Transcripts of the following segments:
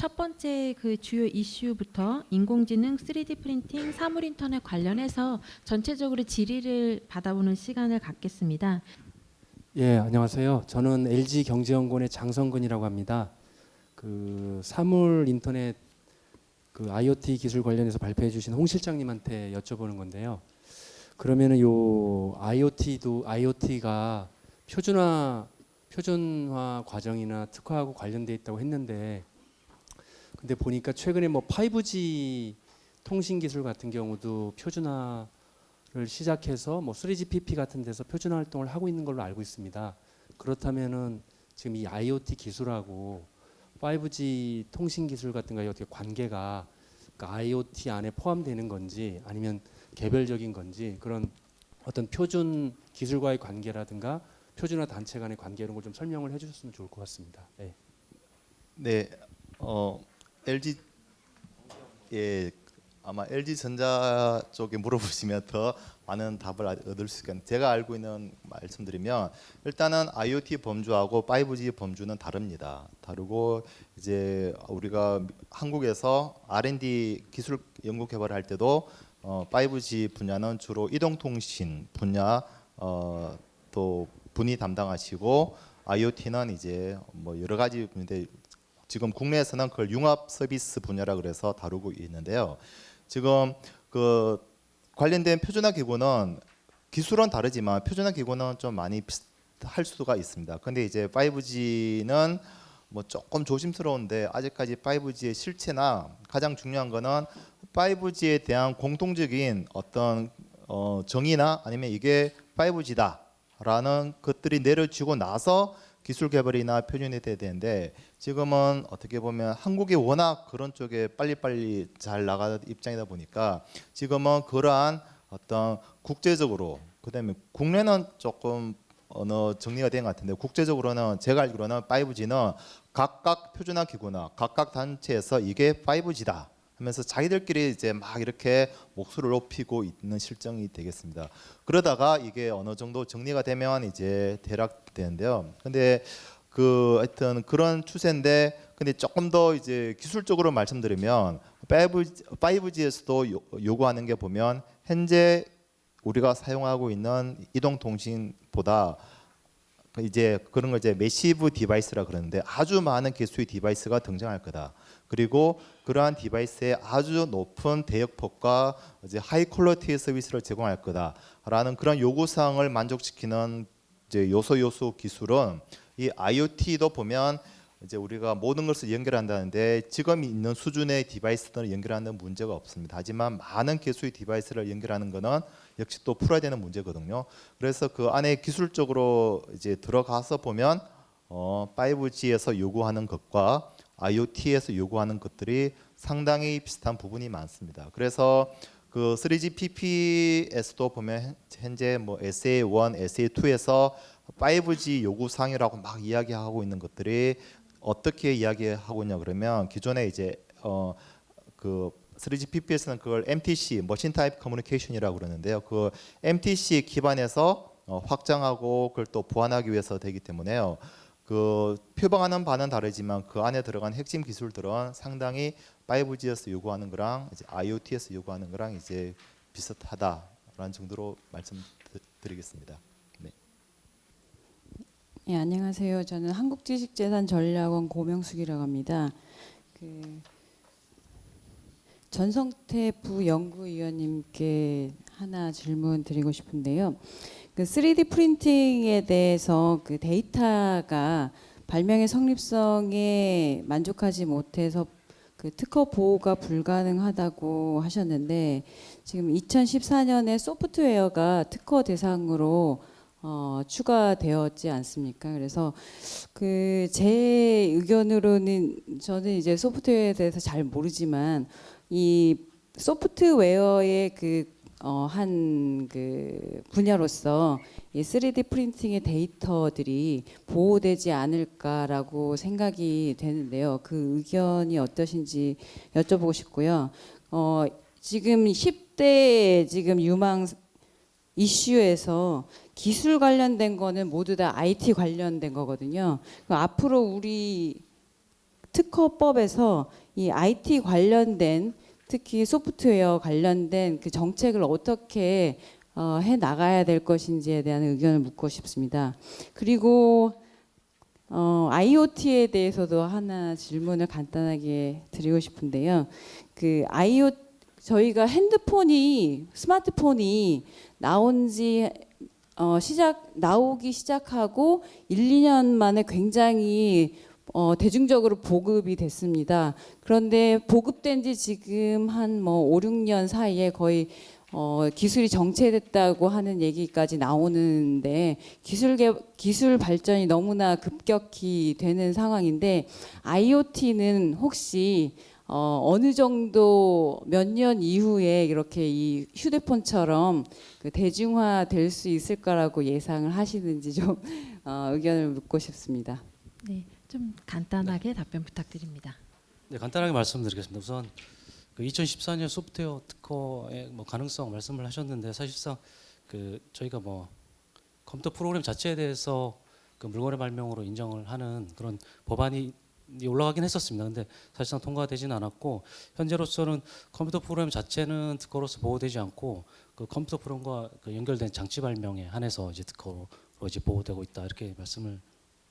첫 번째 그 주요 이슈부터 인공지능, 3D 프린팅, 사물 인터넷 관련해서 전체적으로 질의를 받아보는 시간을 갖겠습니다. 예, 안녕하세요. 저는 LG경제연구원의 장성근이라고 합니다. 그 사물 인터넷 그 IoT 기술 관련해서 발표해 주신 홍 실장님한테 여쭤보는 건데요. 그러면은 요 IoT가 표준화 과정이나 특화하고 관련돼 있다고 했는데, 근데 보니까 최근에 뭐 5G 통신 기술 같은 경우도 표준화를 시작해서 뭐 3GPP 같은 데서 표준화 활동을 하고 있는 걸로 알고 있습니다. 그렇다면은 지금 이 IoT 기술하고 5G 통신 기술 같은 거에 어떻게 관계가 그러니까 IoT 안에 포함되는 건지 아니면 개별적인 건지 그런 어떤 표준 기술과의 관계라든가 표준화 단체 간의 관계 이런 걸 좀 설명을 해주셨으면 좋을 것 같습니다. 네. 네, LG 아마 LG전자 쪽에 물어보시면 더 많은 답을 얻을 수 있겠는데 제가 알고 있는 말씀드리면 일단은 IoT 범주하고 5G 범주는 다릅니다. 다르고 이제 우리가 한국에서 R&D 기술 연구 개발을 할 때도 5G 분야는 주로 이동통신 분야 또 분이 담당하시고 IoT는 이제 뭐 여러 가지 분인데 지금 국내에서는 그걸 융합 서비스 분야라 그래서 다루고 있는데요. 지금 그 관련된 표준화 기구는 기술은 다르지만 표준화 기구는 좀 많이 비슷할 수가 있습니다. 근데 이제 5G는 뭐 조금 조심스러운데 아직까지 5G의 실체나 가장 중요한 거는 5G에 대한 공통적인 어떤 정의나 아니면 이게 5G다라는 것들이 내려지고 나서 기술 개발이나 표준이 돼야 되는데 지금은 어떻게 보면 한국이 워낙 그런 쪽에 빨리빨리 잘 나가는 입장이다 보니까 지금은 그러한 어떤 국제적으로 그다음에 국내는 조금 어느 정리가 된 것 같은데 국제적으로는 제가 알기로는 5G는 각각 표준화 기구나 각각 단체에서 이게 5G다 하면서 자기들끼리 이제 막 이렇게 목소리를 높이고 있는 실정이 되겠습니다. 그러다가 이게 어느 정도 정리가 되면 이제 대략되는데요. 근데 그 하여튼 그런 추세인데 근데 조금 더 이제 기술적으로 말씀드리면 5G에서도 요구하는 게 보면 현재 우리가 사용하고 있는 이동통신보다 이제 그런 걸 이제 매시브 디바이스라 그러는데 아주 많은 개수의 디바이스가 등장할 거다. 그리고 그러한 디바이스에 아주 높은 대역폭과 이제 하이 퀄리티의 서비스를 제공할 거다라는 그런 요구 사항을 만족시키는 이제 요소 기술은 이 IoT도 보면 이제 우리가 모든 것을 연결한다는데 지금 있는 수준의 디바이스들을 연결하는 문제가 없습니다. 하지만 많은 개수의 디바이스를 연결하는 것은 역시 또 풀어야 되는 문제거든요. 그래서 그 안에 기술적으로 이제 들어가서 보면 5G에서 요구하는 것과 IoT에서 요구하는 것들이 상당히 비슷한 부분이 많습니다. 그래서 그 3GPP에서도 보면 현재 뭐 SA1, SA2에서 5G 요구 사항이라고 막 이야기하고 있는 것들이 어떻게 이야기하고 있냐 그러면 기존에 이제 그 3GPP에서는 그걸 MTC, 머신 타입 커뮤니케이션이라고 그러는데요. 그 MTC 기반에서 확장하고 그걸 또 보완하기 위해서 되기 때문에요. 그 표방하는 바는 다르지만 그 안에 들어간 핵심 기술들은 상당히 5G에서 요구하는 거랑 이제 IoT에서 요구하는 거랑 이제 비슷하다라는 정도로 말씀드리겠습니다. 네. 예, 안녕하세요. 저는 한국지식재산전략원 고명숙이라고 합니다. 전성태 부연구위원님께 하나 질문 드리고 싶은데요. 그 3D 프린팅에 대해서 그 데이터가 발명의 성립성에 만족하지 못해서 그 특허 보호가 불가능하다고 하셨는데 지금 2014년에 소프트웨어가 특허 대상으로 추가되었지 않습니까? 그래서 그 제 의견으로는 저는 이제 소프트웨어에 대해서 잘 모르지만 이 소프트웨어의 한 그 분야로서 이 3D 프린팅의 데이터들이 보호되지 않을까라고 생각이 되는데요. 그 의견이 어떠신지 여쭤보고 싶고요. 지금 10대 지금 유망 이슈에서 기술 관련된 거는 모두 다 IT 관련된 거거든요. 앞으로 우리 특허법에서 이 IT 관련된 특히 소프트웨어 관련된 그 정책을 어떻게 해 나가야 될 것인지에 대한 의견을 묻고 싶습니다. 그리고 IoT에 대해서도 하나 질문을 간단하게 드리고 싶은데요. 그 저희가 스마트폰이 나오기 시작하고 1, 2년 만에 굉장히 대중적으로 보급이 됐습니다. 그런데 보급된 지 지금 한 5, 6년 사이에 거의 기술이 정체됐다고 하는 얘기까지 나오는데 기술 발전이 너무나 급격히 되는 상황인데 IoT는 혹시 어느 정도 몇 년 이후에 이렇게 이 휴대폰처럼 그 대중화될 수 있을까라고 예상을 하시는지 좀 의견을 묻고 싶습니다. 네, 좀 간단하게 답변 부탁드립니다. 네, 간단하게 말씀드리겠습니다. 우선 그 2014년 소프트웨어 특허의 뭐 가능성 말씀을 하셨는데 사실상 그 저희가 뭐 컴퓨터 프로그램 자체에 대해서 그 물건의 발명으로 인정을 하는 그런 법안이 올라가긴 했었습니다. 근데 사실상 통과되지는 않았고 현재로서는 컴퓨터 프로그램 자체는 특허로서 보호되지 않고 그 컴퓨터 프로그램과 그 연결된 장치 발명에 한해서 이제 특허로 이제 보호되고 있다 이렇게 말씀을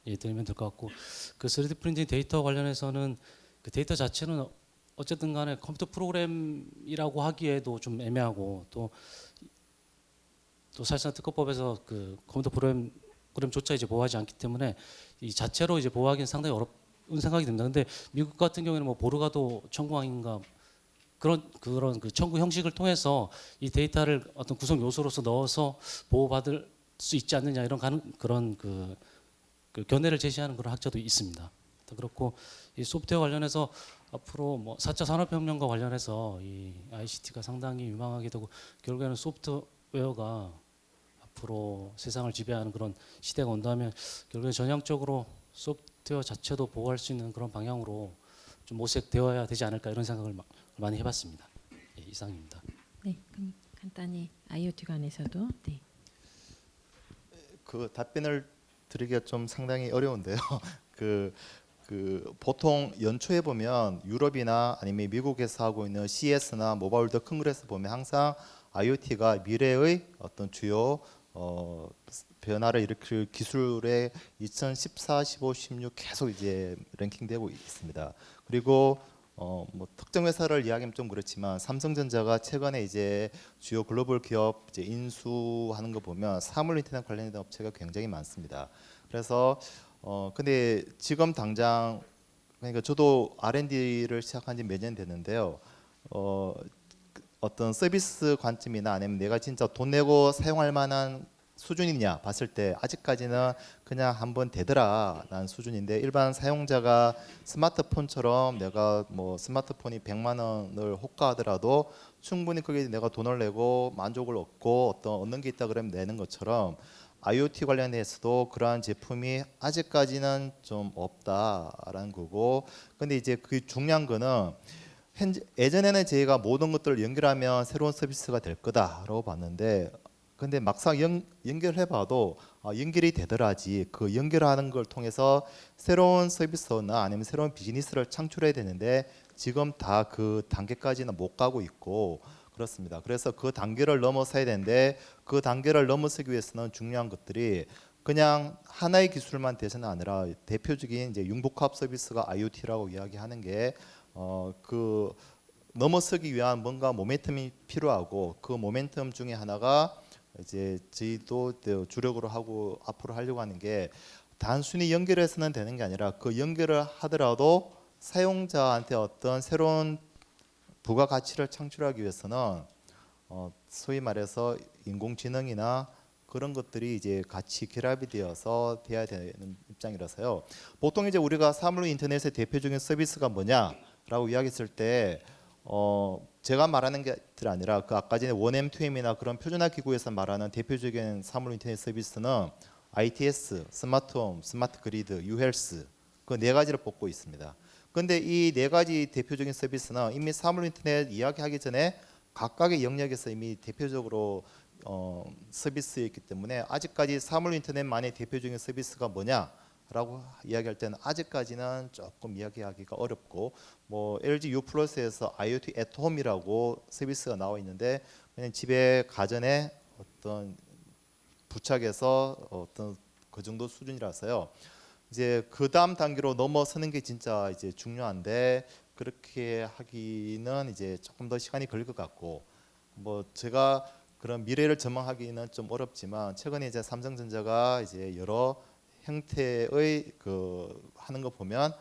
드리면 될 것 같고 그 3D 프린팅 데이터 관련해서는 그 데이터 자체는 어쨌든 간에 컴퓨터 프로그램이라고 하기에도 좀 애매하고 또 사실상 특허법에서 그 컴퓨터 프로그램조차 이제 보호하지 않기 때문에 이 자체로 이제 보호하기는 상당히 어렵은 생각이 듭니다. 근데 미국 같은 경우에는 뭐 보르가도 청구항인가 그런 그 청구 형식을 통해서 이 데이터를 어떤 구성 요소로서 넣어서 보호받을 수 있지 않느냐 이런 그런 그 견해를 제시하는 그런 학자도 있습니다. 그렇고 이 소프트웨어 관련해서 앞으로 뭐 4차 산업혁명과 관련해서 이 ICT가 상당히 유망하게 되고 결국에는 소프트웨어가 앞으로 세상을 지배하는 그런 시대가 온다면 결국에 전향적으로 소프트웨어 자체도 보호할 수 있는 그런 방향으로 좀 모색되어야 되지 않을까 이런 생각을 많이 해봤습니다. 예, 이상입니다. 네, 그럼 간단히 IoT 관해서도 네. 그 답변을 드리기가 좀 상당히 어려운데요. 그 보통 연초에 보면 유럽이나 아니면 미국에서 하고 있는 CES나 모바일 월드 컨그레스 보면 항상 IoT가 미래의 어떤 주요 변화를 일으킬 기술의 2014, 15, 16 계속 이제 랭킹되고 있습니다. 그리고 뭐 특정 회사를 이야기하면 좀 그렇지만 삼성전자가 최근에 이제 주요 글로벌 기업 이제 인수하는 거 보면 사물 인터넷 관련된 업체가 굉장히 많습니다. 그래서 근데 지금 당장 그러니까 저도 R&D를 시작한 지 몇 년 됐는데요. 어떤 서비스 관점이나 아니면 내가 진짜 돈 내고 사용할 만한 수준이냐 봤을 때 아직까지는 그냥 한번 되더라 라는 수준인데 일반 사용자가 스마트폰처럼 내가 뭐 스마트폰이 100만 원을 호가하더라도 충분히 거기에 내가 돈을 내고 만족을 얻고 어떤 얻는 게 있다 그러면 내는 것처럼 IoT 관련해서도 그러한 제품이 아직까지는 좀 없다라는 거고 근데 이제 그 중요한 거는 예전에는 저희가 모든 것들을 연결하면 새로운 서비스가 될 거다라고 봤는데 근데 막상 연결해봐도 연결이 되더라지 그 연결하는 걸 통해서 새로운 서비스나 아니면 새로운 비즈니스를 창출해야 되는데 지금 다 그 단계까지는 못 가고 있고 그렇습니다. 그래서 그 단계를 넘어서야 되는데 그 단계를 넘어서기 위해서는 중요한 것들이 그냥 하나의 기술만 돼서는 아니라 대표적인 이제 융복합 서비스가 IoT라고 이야기하는 게 그 넘어서기 위한 뭔가 모멘텀이 필요하고 그 모멘텀 중에 하나가 이제 저희도 주력으로 하고 앞으로 하려고 하는 게 단순히 연결해서는 되는 게 아니라 그 연결을 하더라도 사용자한테 어떤 새로운 부가가치를 창출하기 위해서는 소위 말해서 인공지능이나 그런 것들이 이제 같이 결합이 되어서 돼야 되는 입장이라서요. 보통 이제 우리가 사물 인터넷의 대표적인 서비스가 뭐냐라고 이야기했을 때 제가 말하는 게 아니라 그 아까 전에 1M, 2M이나 그런 표준화 기구에서 말하는 대표적인 사물 인터넷 서비스는 ITS, 스마트홈, 스마트 그리드, 유헬스 그 네 가지를 뽑고 있습니다. 그런데 이 네 가지 대표적인 서비스는 이미 사물 인터넷 이야기하기 전에 각각의 영역에서 이미 대표적으로 서비스였기 때문에 아직까지 사물 인터넷만의 대표적인 서비스가 뭐냐라고 라고 이야기할 때는 아직까지는 조금 이야기하기가 어렵고 뭐 LG U 플러스에서 IoT at Home이라고 서비스가 나와 있는데 그냥 집에 가전에 어떤 부착해서 어떤 그 정도 수준이라서요. 이제 그 다음 단계로 넘어서는 게 진짜 이제 중요한데 그렇게 하기는 이제 조금 더 시간이 걸릴 것 같고 뭐 제가 그런 미래를 전망하기는 좀 어렵지만 최근에 이제 삼성전자가 이제 여러 형태의 그 하는 거 보면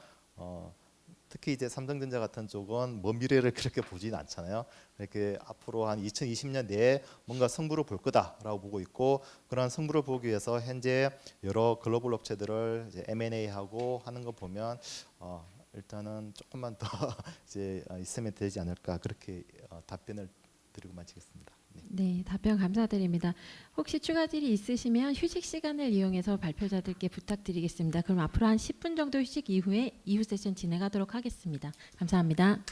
특히 이제 삼성전자 같은 쪽은 먼 미래를 그렇게 보지는 않잖아요. 이렇게 앞으로 한 2020년 내에 뭔가 성부를 볼 거다라고 보고 있고 그런 성부를 보기 위해서 현재 여러 글로벌 업체들을 이제 M&A하고 하는 거 보면 일단은 조금만 더 이제 있으면 되지 않을까 그렇게 답변을 드리고 마치겠습니다. 네. 네, 답변 감사드립니다. 혹시 추가 질의 있으시면 휴식 시간을 이용해서 발표자들께 부탁드리겠습니다. 그럼 앞으로 한 10분 정도 휴식 이후에 이후 세션 진행하도록 하겠습니다. 감사합니다.